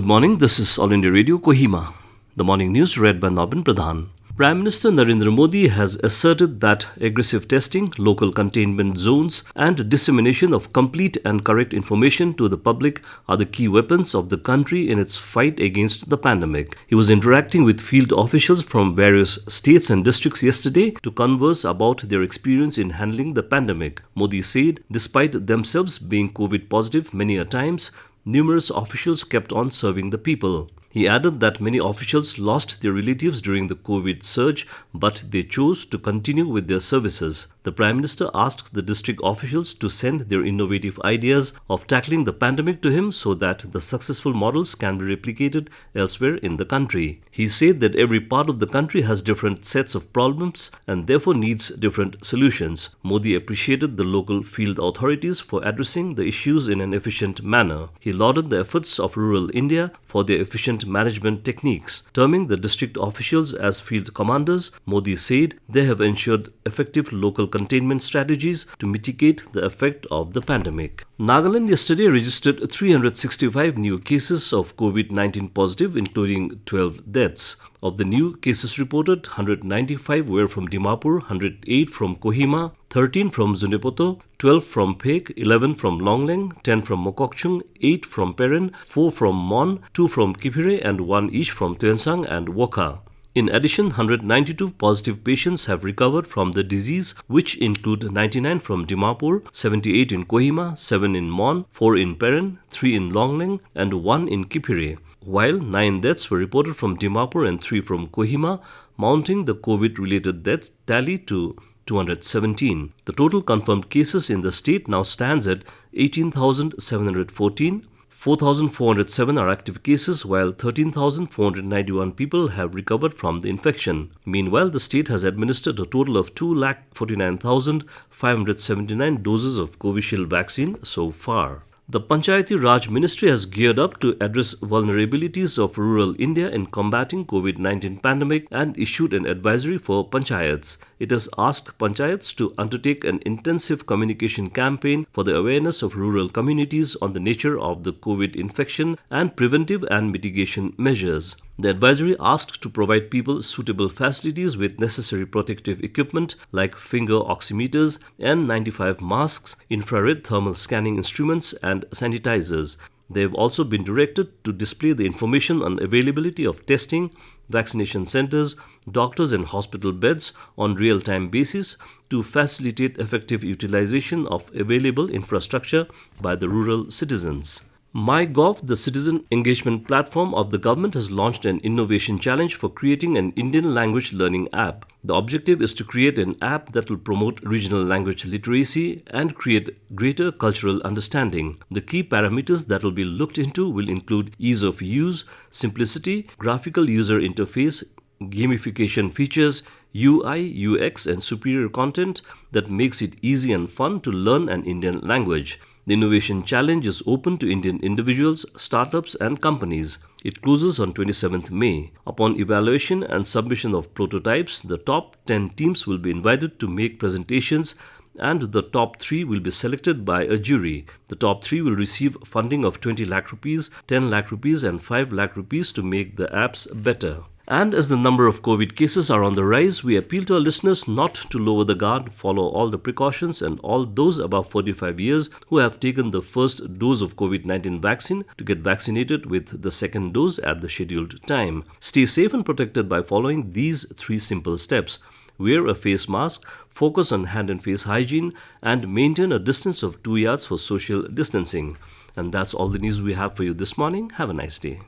morning, this is All India Radio, Kohima. The morning news read by Nabin Pradhan. Prime Minister Narendra Modi has asserted that aggressive testing, local containment zones, and dissemination of complete and correct information to the public are the key weapons of the country in its fight against the pandemic. He was interacting with field officials from various states and districts yesterday to converse about their experience in handling the pandemic. Modi said, despite themselves being COVID positive many a times, numerous officials kept on serving the people. He added that many officials lost their relatives during the COVID surge, but they chose to continue with their services. The Prime Minister asked the district officials to send their innovative ideas of tackling the pandemic to him so that the successful models can be replicated elsewhere in the country. He said that every part of the country has different sets of problems and therefore needs different solutions. Modi appreciated the local field authorities for addressing the issues in an efficient manner. He lauded the efforts of rural India for their efficient management techniques. Terming the district officials as field commanders, Modi said they have ensured effective local containment strategies to mitigate the effect of the pandemic. Nagaland yesterday registered 365 new cases of COVID-19 positive, including 12 deaths. Of the new cases reported, 195 were from Dimapur, 108 from Kohima, 13 from Zundepoto, 12 from Phek, 11 from Longleng, 10 from Mokokchung, 8 from Peren, 4 from Mon, 2 from Kipire and 1 each from Tuensang and Wokha. In addition, 192 positive patients have recovered from the disease, which include 99 from Dimapur, 78 in Kohima, 7 in Mon, 4 in Peren, 3 in Longleng and 1 in Kipire, while 9 deaths were reported from Dimapur and 3 from Kohima, mounting the COVID-related deaths tally to 217. The total confirmed cases in the state now stands at 18,714. 4,407 are active cases, while 13,491 people have recovered from the infection. Meanwhile, the state has administered a total of 2,49,579 doses of Covishield vaccine so far. The Panchayats Ministry has geared up to address vulnerabilities of rural India in combating COVID-19 pandemic and issued an advisory for Panchayats. It has asked Panchayats to undertake an intensive communication campaign for the awareness of rural communities on the nature of the COVID infection and preventive and mitigation measures. The advisory asked to provide people suitable facilities with necessary protective equipment like finger oximeters, N95 masks, infrared thermal scanning instruments and sanitizers. They have also been directed to display the information on availability of testing, vaccination centers, doctors and hospital beds on real-time basis to facilitate effective utilization of available infrastructure by the rural citizens. MyGov, the citizen engagement platform of the government, has launched an innovation challenge for creating an Indian language learning app. The objective is to create an app that will promote regional language literacy and create greater cultural understanding. The key parameters that will be looked into will include ease of use, simplicity, graphical user interface, gamification features, UI, UX, and superior content that makes it easy and fun to learn an Indian language. The Innovation Challenge is open to Indian individuals, startups and companies. It closes on 27th May. Upon evaluation and submission of prototypes, the top 10 teams will be invited to make presentations and the top 3 will be selected by a jury. The top 3 will receive funding of 20 lakh rupees, 10 lakh rupees and 5 lakh rupees to make the apps better. And as the number of COVID cases are on the rise, we appeal to our listeners not to lower the guard, follow all the precautions, and all those above 45 years who have taken the first dose of COVID-19 vaccine to get vaccinated with the second dose at the scheduled time. Stay safe and protected by following these 3 simple steps. Wear a face mask, focus on hand and face hygiene, and maintain a distance of 2 yards for social distancing. And that's all the news we have for you this morning. Have a nice day.